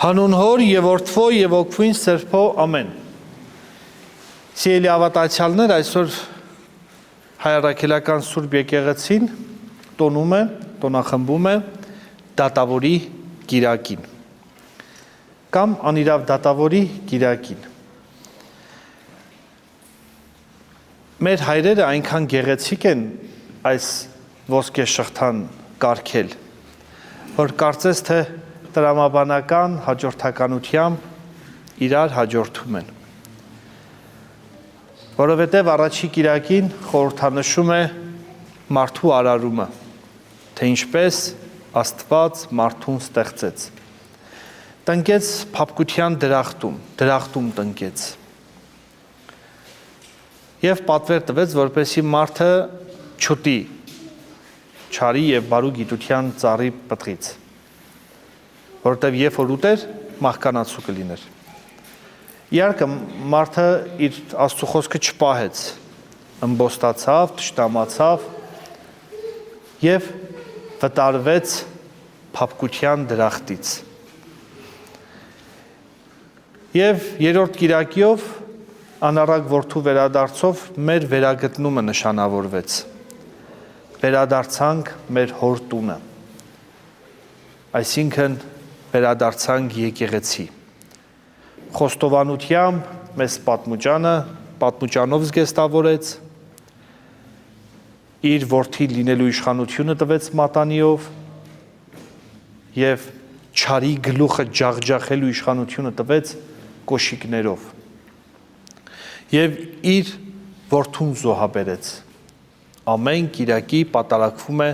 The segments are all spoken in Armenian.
Հանուն հոր եւ որդվո եւ օգվույն Սրբո ամեն։ Սիրելի ավատացյալներ, այսօր հայրաքելական Սուրբ եկեղեցին տոնում է, տոնախմբում է դատավորի կիրակին կամ անիրավ դատավորի կիրակին։ Մեր հայրերը այնքան գեղեցիկ են այս ոսկե շղթան կարգել, որ կարծես թե տրամաբանական հաջորդականությամբ իրար հաջորդում են։ Որովհետև առաջի կիրակին խորհրդանշում է մարդու արարումը, թե ինչպես Աստված մարդուն ստեղծեց։ Տնկեց փափկության դրախտում տնկեց։ Եվ պատվեր տվեց, որպեսզի մարդը չուտի չարի եւ բարու գիտության ծառի պտղից, որովհետև երբ որ ուտեր, մահկանացու կլիներ։ Իհարկե մարդը իր Աստծո խոսքը չպահեց, ըմբոստացավ, թշնամացավ եւ վտարվեց փափկության դրախտից։ Եվ երրորդ կիրակիով անառակ որդու վերադարձով մեր վերագտնումը նշանավորվեց։ Վերադարձանք մեր հոր տունը, այսինքն վերադարձանք եկեղեցի։ Խոստովանությամբ մեզ պատմուճանով զգեստավորեց, իր որդի լինելու իշխանությունը տվեց մատանիով և չարի գլուխը ջախջախելու իշխանությունը տվեց կոշիկներով և իր որդուն զոհաբերեց։ Ամեն կիրակի պատարակվում է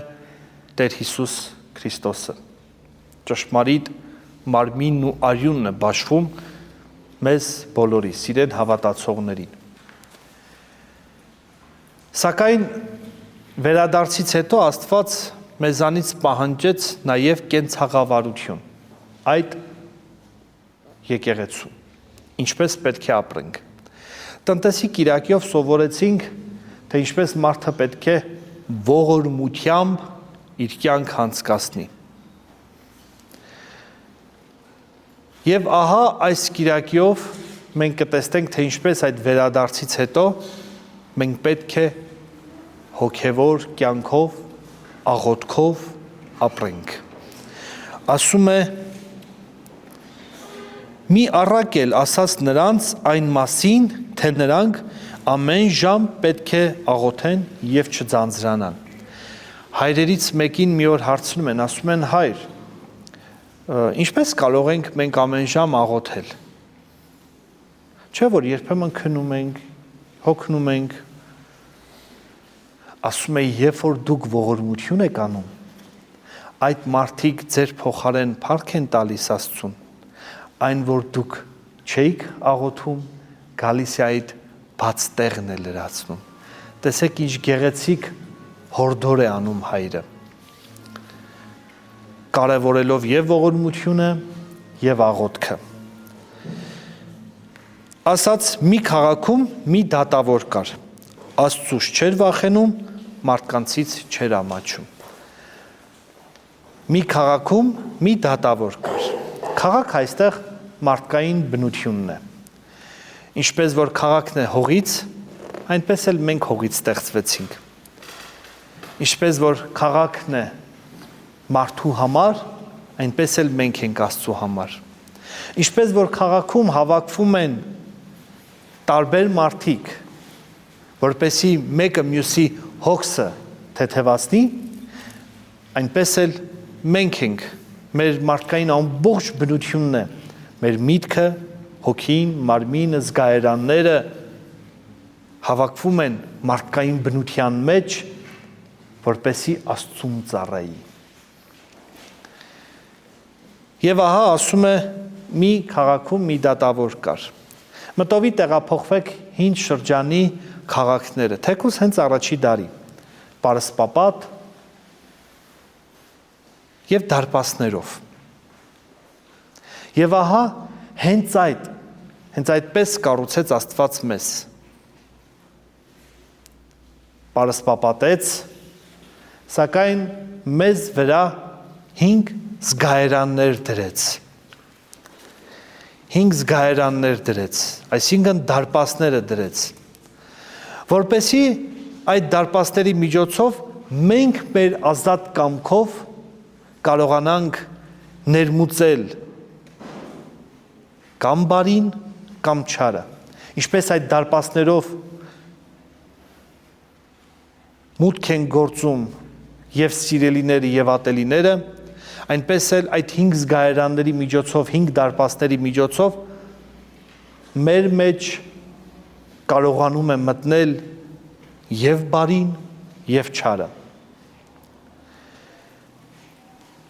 Տեր Հիսուս Քրիստոսը։ Ճշմարիտ մարմինն ու արյունն է բաշխվում մեզ բոլորի, սիրեն հավատացողներին։ Սակայն վերադարձից հետո Աստված մեզանից պահանջեց նաև կենցաղավարություն այդ եկեղեցու, ինչպես պետք է ապրենք։ Տնտեսի կիրակիով սովորեցինք, թե ինչպես մարդը պետք է ողորմությամբ իր կյանք անցկացնի։ Եվ ահա այս կիրակիով մենք կտեսնենք, թե ինչպես այդ վերադարձից հետո մենք պետք է հոգևոր կյանքով, աղոթքով ապրենք։ Ասում է. մի առակել ասաց նրանց այն մասին, թե նրանք ամեն ժամ պետք է աղոթեն և չձանձրանան։ Հայրերից մեկին մի օր հարցնում են, ասում են. հայր, ինչպես կարող ենք մենք ամեն ժամ աղոթել։ Չէ՞ որ երբեմն քնում ենք, հոգնում ենք։ Ասում է, երբ որ դուք ողորմություն եք անում, այդ մարդիկ ձեր փոխարեն փառք են տալիս Աստծուն, այն որ դուք չէիք աղոթում, գալիս է այդ բաց տեղն է լրացնում։ Տեսեք ինչ գեղեցիկ հորդոր է անում հայրը, կարևորելով և ողորմությունը, և աղոթքը։ Ասաց, մի քաղաքում մի դատավոր կար, Աստծուց չէր վախենում, մարդկանցից չէր ամաչում։ Մի քաղաքում մի դատավոր կար։ Քաղաք այստեղ մարդկային բնությունն է։ Ինչպես որ քաղաքն է հողից, այնպես էլ մենք հողից ստեղծվեցինք։ Ինչպես որ քաղաքն է մարդու համար, այնպես էլ մենք ենք Աստծո համար։ Ինչպես որ քաղաքում հավաքվում են տարբեր մարդիկ, որպեսզի մեկը մյուսի հոգսը թեթևացնի, այնպես էլ մենք ենք, մեր մարդկային ամբողջ բնությունն է, մեր միտքը, հոգին, մարմինը, զգայարանները հավաքվում են մարդկային բնության մեջ, որպեսզի Աստծուն ծառայի։ Եվ ահա ասում է, մի քաղաքում մի դատավոր կար։ Մտովի տեղափոխվեք հին շրջանի քաղաքները, թեկուզ հենց առաջի դարի, պարսպապատ և դարպասներով։ Եվ ահա հենց այդպես կառուցեց Աստված մեզ։ Պարսպապատեց, սակայն մեզ վրա 5 զգայարաններ դրեց։ 5 զգայարաններ դրեց, այսինքն դարպասները դրեց, որպեսզի այդ դարպասների միջոցով մենք մեր ազատ կամքով կարողանանք ներմուծել կամ բարին, կամ չարը, ինչպես այդ դարպասներով մուտք են գործում և սիրելիները և ատելիները, այնպես էլ այդ 5 զգայարանների միջոցով, 5 դարպասների միջոցով մեր մեջ կարողանում է մտնել և բարին, և չարը։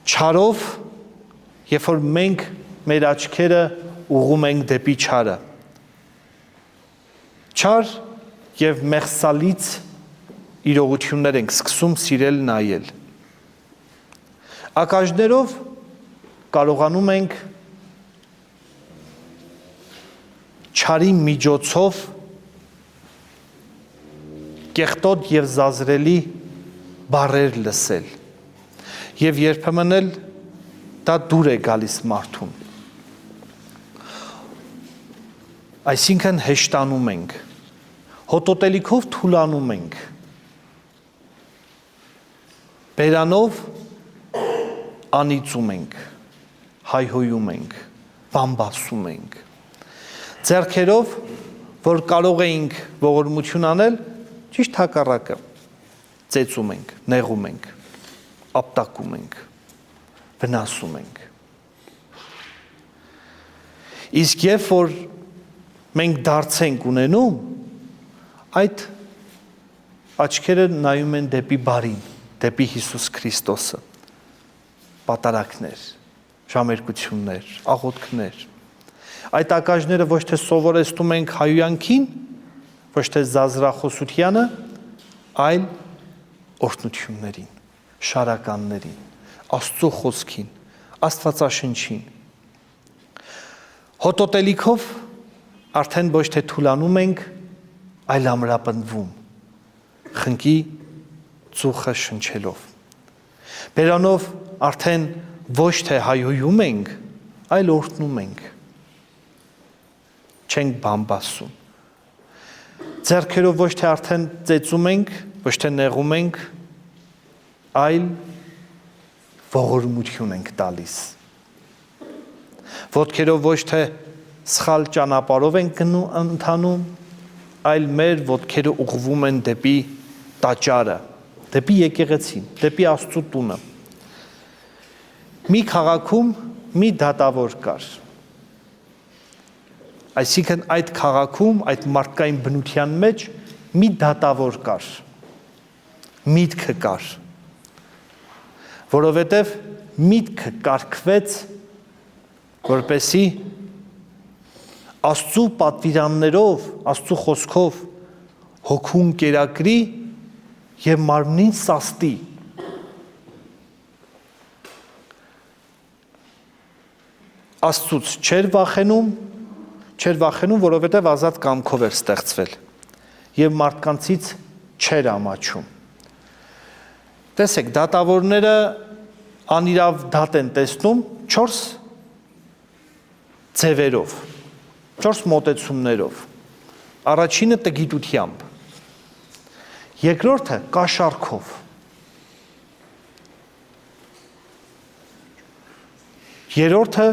Չարով, երբ որ մենք մեր աչքերը ուղղում ենք դեպի չարը, չար և մեղսալից իրողություններ ենք սկսում սիրել նայել։ Ակաժներով կարողանում ենք չարի միջոցով կեղտոտ և զազրելի բառեր լսել և երբեմն էլ դա դուր է գալիս մարդուն։ Այսինքն հեշտանում ենք, հոտոտելիքով թուլանում ենք, բերանով անիծում ենք, հայհոյում ենք, բամբասում ենք, ձեռքերով, որ կարող էինք ողորմություն անել, ճիշտ հակառակը, ծեծում ենք, նեղում ենք, ապտակում ենք, վնասում ենք։ Իսկ երբ որ մենք դարձ ենք ունենում, այդ աչքերը նայում են դեպի բարին, դեպի Հիսուս Քրիստոսը, պատարակներ, ժամերկություններ, աղոթքներ։ Այդ ակաժները ոչ թե սովորեցնում ենք հայոյանքին, ոչ թե զազրախոսությանը, այլ օրհնություններին, շարականներին, Աստծո խոսքին, Աստվածաշնչին։ Հոտոտելիքով արդեն ոչ թե թուլանում ենք, այլ ամրապնդվում, խնկի ծուխը շնչելով։ Բերանով արդեն ոչ թե հայհոյում ենք, այլ օրհնում ենք, չենք բամբասում։ Ձեռքերով ոչ թե արդեն ծեծում ենք, ոչ թե նեղում ենք, այլ ողորմություն ենք տալիս։ Ոտքերով ոչ թե սխալ ճանապարհով ենք ընթանում, այլ մեր ոտքերը ուղղվում են դեպի տաճարը, դեպի եկեղեցին, դեպի Աստծո տունը։ Մի քաղաքում մի դատավոր կար։ Այսինքն այդ քաղաքում, այդ մարդկային բնության մեջ մի դատավոր կար, միտքը կար, որովհետև միտքը կարգվեց, որպեսզի Աստծո պատվիրաններով, Աստծո խոսքով հոգուն կերակրի և մարմնին սաստի։ Աստծուց չէր վախենում, որովհետև ազատ կամքով էր ստեղծվել և մարդկանցից չէր ամաչում։ Տեսեք, դատավորները անիրավ դատ են տեսնում 4 ձևերով, 4 մոտեցումներով։ Առաջինը տգիտությամբ, երկրորդը կաշառքով, երրորդը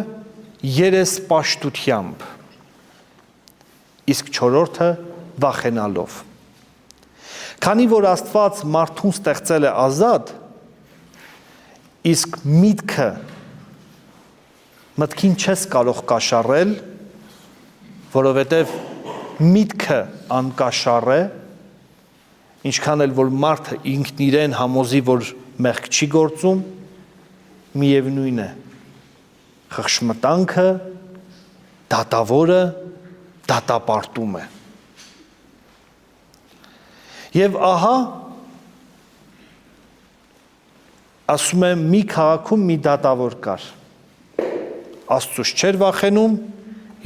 երեսպաշտությամբ, իսկ չորրորդը վախենալով։ Քանի որ Աստված մարդուն ստեղծել է ազատ, իսկ մտքին չես կարող կաշառել, որովհետև միտքը անկաշառ է, ինչքան էլ որ մարդը ինքն իրեն համոզի, որ մեղք չի գործում, միևնույն է, խղճմտանքը, դատավորը դատապարտում է։ Եվ ահա, ասում է, մի քաղաքում մի դատավոր կար, Աստծուց չէր վախենում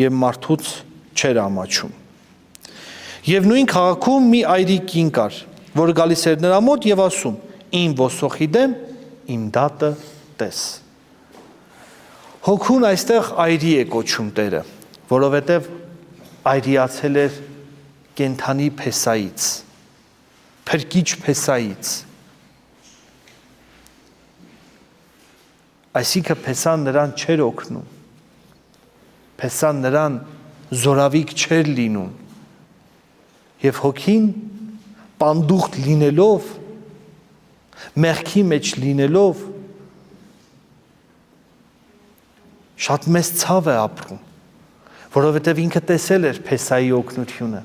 և մարդուց չէր ամաչում։ Եվ նույն քաղաքում մի այրի կին կար, որ գալիս էր նրա մոտ և ասում. իմ ոսոխի դեմ իմ դատը տես։ Հոգուն այստեղ այրի է կոչում Տերը, որովհետև այրիացել էր կենթանի փեսայից, փրկիչ փեսայից։ Այսինքն փեսան նրան չէր օգնում, փեսան նրան զորավիք չէր լինում, եւ հոգին պանդուխտ լինելով, մեղքի մեջ լինելով, շատ մեծ ցավ է ապրում, որովհետև ինքը տեսել էր փեսայի օգնությունը,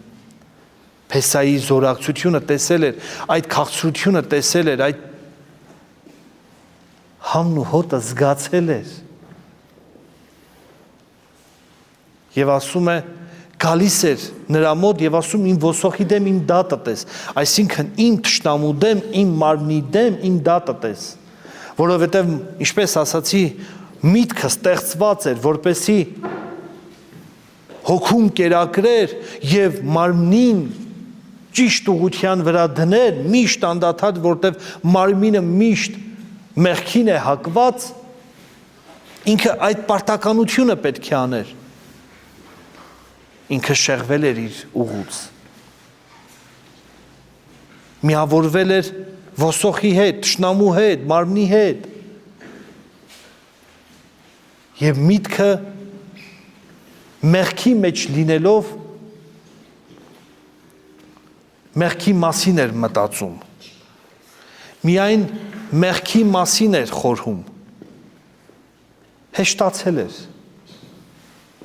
փեսայի զորակցությունը տեսել էր, այդ քաղցրությունը տեսել էր, այդ համն ու հոտը զգացել էր։ Եվ ասում է, գալիս էր նրա մոտ եւ ասում իմ ոսոխի դեմ իմ դատը տես, այսինքն իմ թշնամու դեմ, իմ մարմնի դեմ իմ դատը տես, որովհետեւ ինչպես ասացի, միտքը ստեղծված էր, որպեսի հոգում կերակրեր եւ մարմնին ճիշտ ուղղության վրա դներ, միշտ անդադար, որտեւ մարմինը միշտ մեղքին է հակված, ինքը այդ պարտականությունը պետք է աներ։ Ինքը շեղվել էր իր ուղուց, միավորվել էր ոսոխի հետ, թշնամու հետ, մարմնի հետ, եւ միտքը մեղքի մեջ լինելով մեղքի մասին էր մտածում, միայն մեղքի մասին էր խորհում, հեշտացել էր,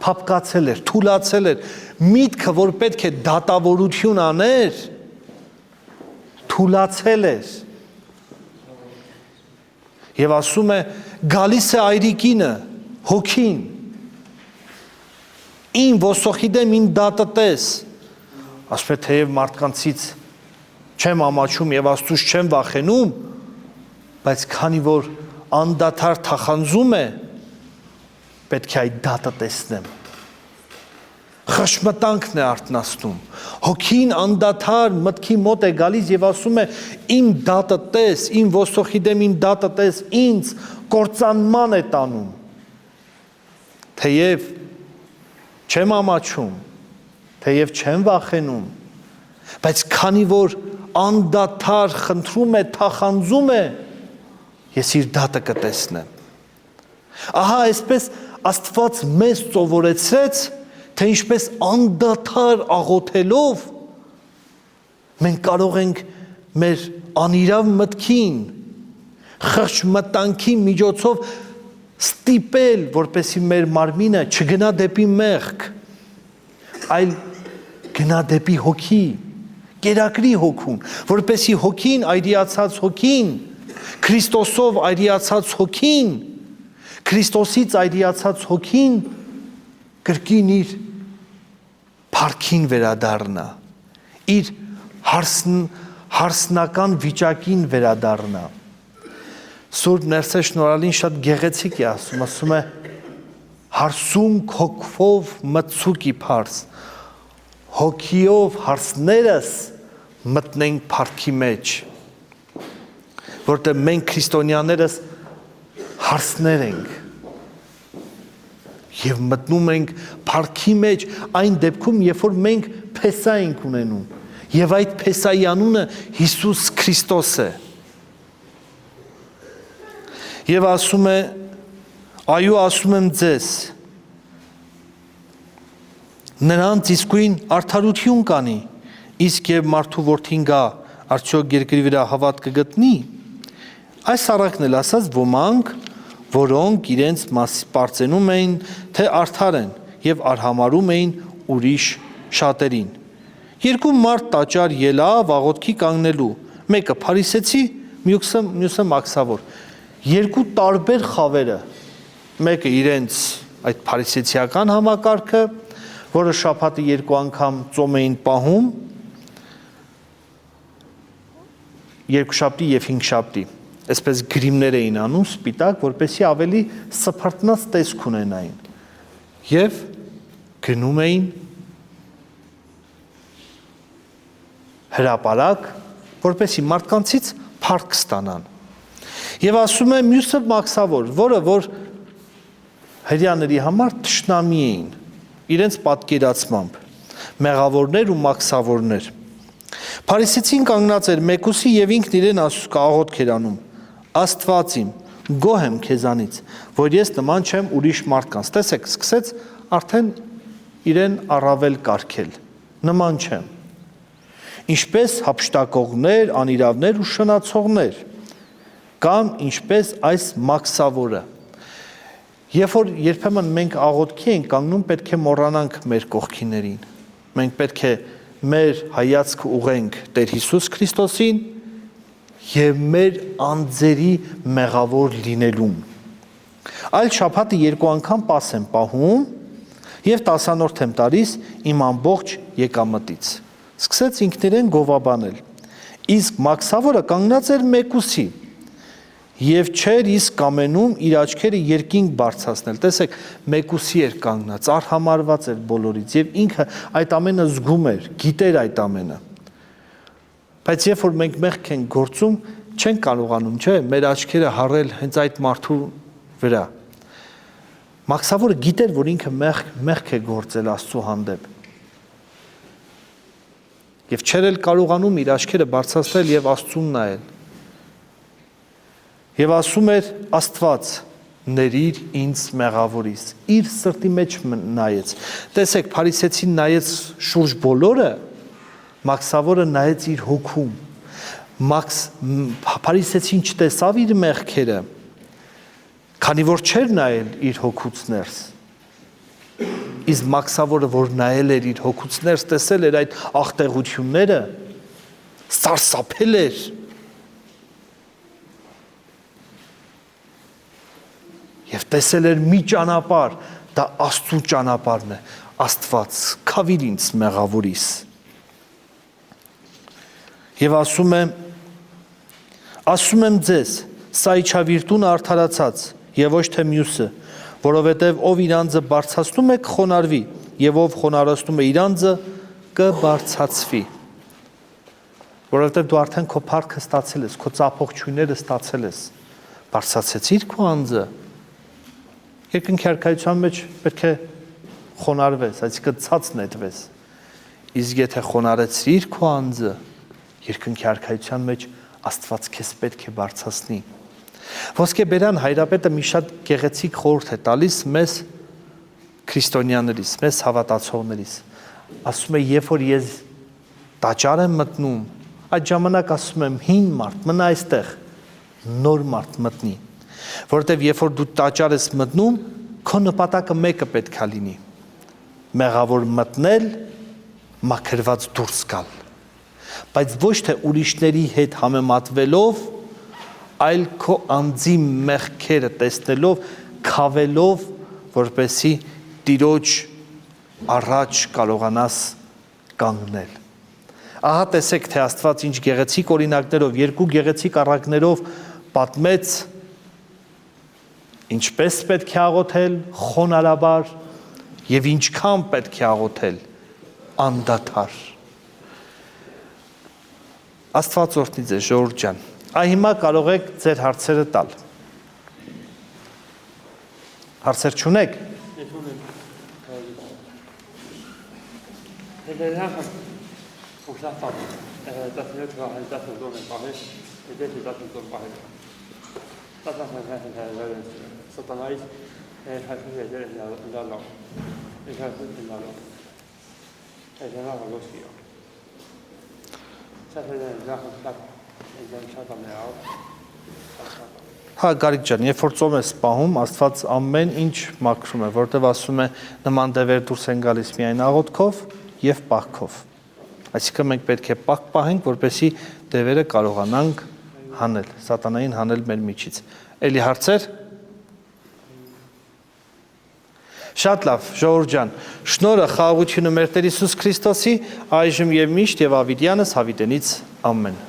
փափկացել էր, թուլացել էր, միտքը, որ պետք է դատավորություն աներ, թուլացել էր։ Եվ ասում է, գալիս է այրիկինը, հոգին, իմ ոսոխի դեմ իմ դատը տես, ասում է, թեև մարդկանցից չեմ ամաչում եւ Աստծուց չեմ վախենում, բայց քանի որ անդադար թախանձում է, պետք է այդ դատը տեսնեմ։ Խշմտանքն է արթնացնում, հոգին անդադար մտքի մոտ է գալիս եւ ասում է իմ դատը տես, իմ ոսոխի դեմ իմ դատը տես, ինձ կործանման է տանում։ Թեև չեմ ամաչում, թեև չեմ վախենում, բայց քանի որ անդադար խնդրում է, թախանձում է, ես իր դատը կտեսնեմ։ Ահա այսպես Աստված մեզ սովորեցրեց, թե ինչպես անդադար աղոթելով մենք կարող ենք մեր անիրավ մտքին, խղճմտանքի միջոցով ստիպել, որպեսզի մեր մարմինը չգնա դեպի մեղք, այլ գնա դեպի հոգի, կերակրի հոգուն, որպեսզի հոգին, այրիացած հոգին, Քրիստոսով այրիացած հոգին, Քրիստոսից այրիացած հոգին կրկին իր փառքին վերադառնա, իր հարսնական վիճակին վերադառնա։ Սուրբ Ներսե Շնորհալին շատ գեղեցիկ է ասում է հարսում հոգով մտցուկի փարս, հոգիով հարսներս մտնենք փառքի մեջ, որտեղ մենք քրիստոնյաներս հարսներ ենք եւ մտնում ենք փառքի մեջ այն դեպքում, երբ որ մենք փեսա ենք ունենում եւ այդ փեսայի անունը Հիսուս Քրիստոս է։ Եվ ասում է, այո, ասում եմ ձեզ, նրանց իսկույն արդարություն կանի, իսկ եւ մարդու որդին գա, արդյոք երկրի վրա հավատ կգտնի։ Այս առակն էլ ասած ոմանք, որոնք իրենց պարծենում էին, թե արդար են եւ արհամարում էին ուրիշ շատերին։ Երկու մարդ տաճար ելավ աղոթքի կանգնելու, մեկը փարիսեցի, մյուսը մաքսավոր։ Երկու տարբեր խավերը, մեկը իրենց այդ փարիսեցիական համակարգը, որը շաբաթը 2 անգամ ծոմ էին պահում, երկուշաբթի եւ հինգշաբթի, այսպես գրիմներ էին անում սպիտակ, որպեսզի ավելի սփռտնած տեսք ունենային, եւ գնում էին հրապարակ, որպեսզի մարդկանցից փառք ստանան։ Եվ ասում է մյուսը մաքսավոր, որը որ հրյաների համար թշնամի էին, իրենց պատկերացմամբ, մեղավորներ ու մաքսավորներ։ Փարիսեցին կանգնած էր մեկուսի եւ ինքն իրեն աղոթք էր անում. Աստված իմ, գոհ եմ քեզանից, որ ես նման չեմ ուրիշ մարդկանց։ Տեսեք, սկսեց արդեն իրեն առավել կարգել, նման չեմ։ Ինչպես հափշտակողներ, անիրավներ ու շնացողներ, կամ ինչպես այս մաքսավորը։ Երբ որ երբեմն մենք աղոթքի ենք կանգնում, պետք է մոռանանք մեր կողքիներին։ Մենք պետք է մեր հայացքը ուղենք Տեր Հիսուս Քրիստոսին եւ մեր անձերի մեղավոր լինելուն։ Այլ շաբաթը 2 անգամ պաս եմ պահում եւ 10-րդ եմ տալիս իմ ամբողջ եկամտից։ Սկսեց ինքնիրեն գովաբանել։ Իսկ մաքսավորը կանգնած էր մեկուսի եւ չէր իսկ կամենում իր աչքերը երկինք բարձրացնել։ Տեսեք, մեկուսի էր կանգնած, արհամարված էր բոլորից եւ ինքը այդ ամենը զգում էր, գիտեր այդ ամենը։ Բայց երբ որ մենք մեղք ենք գործում, չենք կարողանում, չէ՞, մեր աչքերը հառել հենց այդ մարդու վրա։ Մաքսավորը գիտեր, որ ինքը մեղք է գործել Աստծո հանդեպ։ Եվ չէր էլ կարողանում իր աչքերը բարձրացնել եւ Աստծուն նայել։ Եվ ասում էր Աստված, ներիր ինձ մեղավորից, իր սրտի մեջ նայեց։ Տեսեք, փարիսեցին նայեց շուրջ բոլորը, մաքսավորը նայեց իր հոգում։ Փարիսեցին չտեսավ իր մեղքերը, քանի որ չէր նայել իր հոգուց ներս։ Իսկ մաքսավորը, որ նայել էր իր հոգուց ներս, տեսել էր այդ աղտեղությունները, սարսափել էր։ Եվ տեսել էր մի ճանապարհ, դա Աստծո ճանապարհն է, Աստված, քավիր ինձ մեղավորիս։ Եվ ասում եմ ձեզ, սա իջավիրտուն արդարացած, եւ ոչ թե մյուսը, որովհետեւ ով իր անձը բարձրացնում է կխոնարհվի, եւ ով խոնարհացնում է իր անձը կբարձրացվի։ Որովհետեւ դու արդեն քո փառքը ստացել ես, քո ծափողջույնները ստացել ես, բարձրացեցիր քո անձը։ Երկնքի արքայության մեջ պետք է խոնարհվես, այսինքն ցած նետվես։ Իսկ եթե խոնարհեցրիր քո անձը, երկնքի արքայության մեջ Աստված քեզ պետք է բարձրացնի։ Ոսկեբերան հայրապետը մի շատ գեղեցիկ խորհուրդ է տալիս մեզ քրիստոնյաներիս, մեզ հավատացողներիս։ Ասում է, երբ որ ես տաճար եմ մտնում, այդ ժամանակ ասում եմ հին մարդ մնա այստեղ, նոր մարդ մտնի։ Որովհետև երբ որ դու տաճար ես մտնում, քո նպատակը մեկը պետք է լինի՝ մեղավոր մտնել, մաքրված դուրս գալ։ Բայց ոչ թե ուրիշների հետ համեմատվելով, այլ քո անձի մեղքերը տեսնելով, քավելով, որպեսզի Տիրոջ առաջ կարողանաս կանգնել։ Ահա տեսեք, թե Աստված ինչ գեղեցիկ օրինակներով, երկու գեղեցիկ առակներով պատմեց, ինչպես պետք է աղոթել խոնարհաբար եւ ինչքան պետք է աղոթել անդադար։ Աստված օրհնի ձեզ, ժողովուրդ ջան։ Այ հիմա կարող եք ձեր հարցերը տալ։ Հարցեր չունեք։ Հա, Գարիկ ջան, երբ որ ծոմ ես պահում, Աստված ամեն ինչ մաքրում է, որտեղ ասում է նման դևեր դուրս են գալիս միայն աղոթքով եւ պահքով։ Այսինքն մենք պետք է պահք պահենք, որպեսզի դևերը կարողանանք հանել, սատանային հանել մեր միջից։ Էլի հարցեր։ Շատ լավ, ժողովուրդ ջան, շնորհը, խաղաղությունը մեր Տեր Հիսուս Քրիստոսի, այժմ եւ միշտ եւ ավիտյանս հավիտենից ամեն։